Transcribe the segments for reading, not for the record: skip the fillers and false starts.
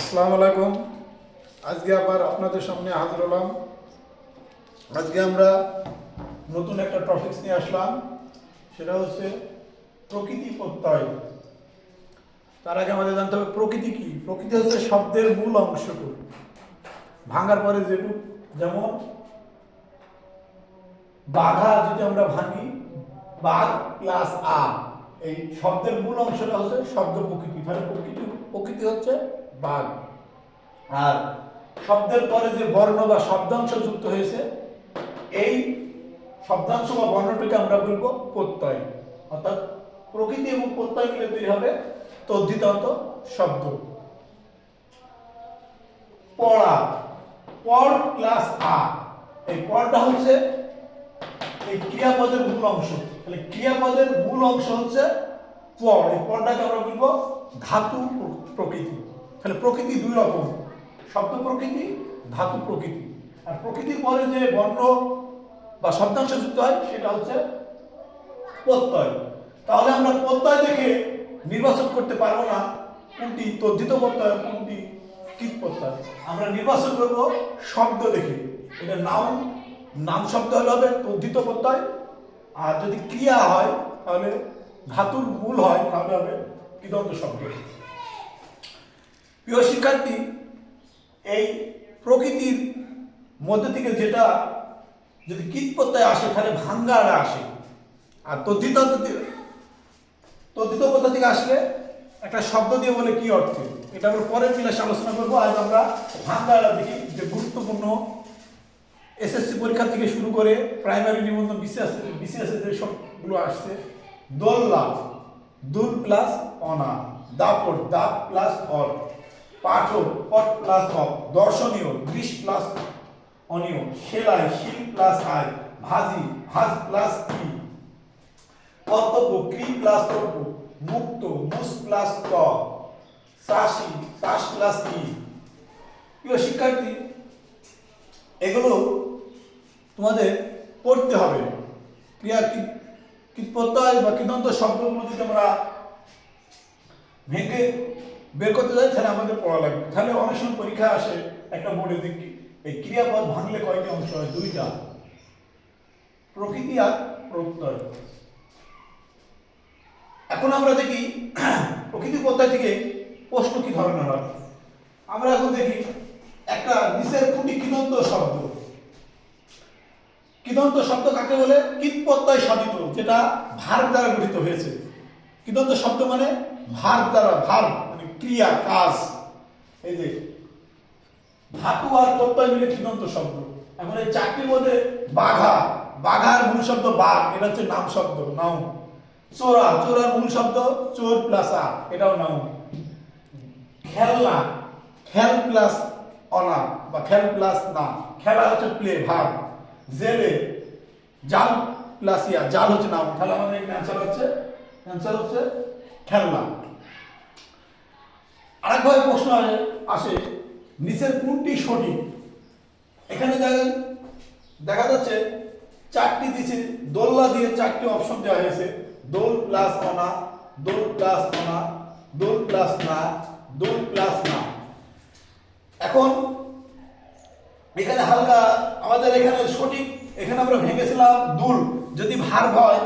আসসালামু আলাইকুম। আজকে আবার আপনাদের সামনে হাজির হলাম। আজকে আমরা নতুন একটা টপিকস নিয়ে আসলাম, সেটা হচ্ছে প্রকৃতি প্রত্যয়। তার আগে আমাদের জানতে হবে প্রকৃতি কি। প্রকৃতি হচ্ছে শব্দের মূল অংশটুকু ভাঙার পরে যেটুকু, যেমন বাঘা যদি আমরা ভাঙি, বাঘ প্লাস আ, এই শব্দের মূল অংশটা হচ্ছে শব্দ প্রকৃতি। তাহলে প্রকৃতি হচ্ছে বাঘ। আর শব্দের পরে যে বর্ণ বা শব্দাংশ যুক্ত হয়েছে, এই শব্দাংশ বা বর্ণটিকে আমরা বলবো প্রত্যয়। অর্থাৎ প্রকৃতি এবং প্রত্যয় মিলে তৈরি হবে তদ্ধিতান্ত শব্দ। পড়া, পড় প্লাস আ, এই পড়টা হচ্ছে এই ক্রিয়াপদের মূল অংশ। তাহলে ক্রিয়াপদের মূল অংশ হচ্ছে পড়। এই পড়টাকে আমরা বলবো ধাতু প্রকৃতি। তাহলে প্রকৃতি দুই রকম, শব্দ প্রকৃতি, ধাতু প্রকৃতি। আর প্রকৃতির পরে যে বর্ণ বা শব্দাংশ যুক্ত হয় সেটা হচ্ছে প্রত্যয়। তাহলে আমরা প্রত্যয় দেখে নির্বাচন করতে পারবো না কোনটি তদ্ধিত প্রত্যয়, কোনটি কৃত প্রত্যয়। আমরা নির্বাচন করব শব্দ দেখে। এটা নাম শব্দ হলে হবে তদ্ধিত প্রত্যয়, আর যদি ক্রিয়া হয় তাহলে ধাতুর মূল হয় তাহলে হবে কৃদন্ত শব্দ। প্রিয় শিক্ষার্থী, এই প্রকৃতির মধ্যে থেকে যেটা যদি কৃত প্রত্যয় আসে তাহলে ভাঙ্গাটা আসে, আর তদ্ধিত প্রত্যয় থেকে আসলে একটা শব্দ দিয়ে বলে কি অর্থে, এটা আমরা পরের ক্লাসে আলোচনা করবো। আজ আমরা ভাঙ্গাটা দেখি, যে গুরুত্বপূর্ণ এসএসসি পরীক্ষা থেকে শুরু করে প্রাইমারি নিবন্ধন বিসিএস যে সবগুলো আসছে। দোল্লা, দুল প্লাস অনা, দাপট, দাপ প্লাস অর, পাঠক, পট প্লাস অপ, দর্শনীয়, দৃশ প্লাস অনিয়, সেলাই, শিল প্লাস আয়, ভাজি, ভাজ প্লাস কি, কর্তব্য, ক্রি প্লাস তব্য, মুক্ত, মুস প্লাস ক, চাষি, চাষ প্লাস কি। প্রিয় শিক্ষার্থী, এগুলো তোমাদের পড়তে হবে। ক্রিয়া কৃতপ্রত্যয় বা কৃদন্ত শব্দগুলো যদি আমরা ভেঙে বের করতে যাই তাহলে আমাদের পড়া লাগবে। তাহলে অনেক সময় পরীক্ষা আসে একটা বোর্ডে দেখি এই ক্রিয়াপদ ভাঙলে কয়টি অংশ হয়? দুইটা, প্রকৃতি আর প্রত্যয়। এখন আমরা দেখি প্রকৃতি প্রত্যয় থেকে প্রশ্ন কি ধরনের হয়। আমরা এখন দেখি একটা নিচের কোটি কৃদন্ত শব্দ। কৃদন্ত শব্দ কাকে বলে? কৃত প্রত্যয় সাধিত, যেটা ভার্ব দ্বারা গঠিত হয়েছে। কৃদন্ত শব্দ মানে ভার্ব দ্বারা, ভার্ব মানে ক্রিয়া, কাজ। এই যে ধাতু আর প্রত্যয় মিলে কৃদন্ত শব্দ। এখন এই চারটির মধ্যে বাঘা, বাঘার মূল শব্দ বাঘ, এটা হচ্ছে নাম শব্দ, নাউন। চোরা, চোরার মূল শব্দ চোর প্লাস আ, এটাও নাউন। খেলনা, খেল প্লাস অনা বা খেল প্লাস না, খেলা হচ্ছে প্লে, ভার্ব। জেলে, জাল প্লাস ইয়া, জাল হচ্ছে নাউন। তাহলে আমাদের এখানে অ্যান্সার হচ্ছে খেলনা। আরেকভাবে প্রশ্ন আসে নিচের কোনটি সঠিক। এখানে দেখা যাচ্ছে চারটি দিচ্ছে, দোল্লা দিয়ে চারটি অপশন দেওয়া হয়েছে। দোল প্লাস অনা, দোল প্লাস অনা, দোল প্লাস না, দোল প্লাস না। এখন এখানে হালকা আমাদের এখানে সঠিক, এখানে আমরা ভেঙেছিলাম দুল, যদি ভার্ব হয়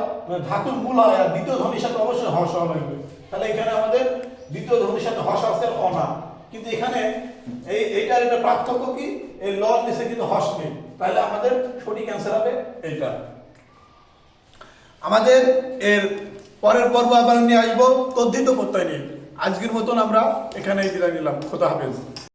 ধাতুর মূল হয় আর দ্বিতীয় ধ্বনির সাথে অবশ্যই হর্ষ হওয়া লাগবে। তাহলে এখানে আমাদের দ্বিতীয় ধ্বনির সাথে হর্ষ আছে অনা, কিন্তু এখানে এইটার এটা পার্থক্য কি, এই লর নিচে কিন্তু হর্ষ নেই। তাহলে আমাদের সঠিক অ্যান্সার হবে এইটা। আমাদের এর পরের পর্ব আবার নিয়ে আসবো তদ্ধিত প্রত্যয় নিয়ে। আজকের মতন আমরা এখানেই বিদায় নিলাম। খোদা হাফেজ।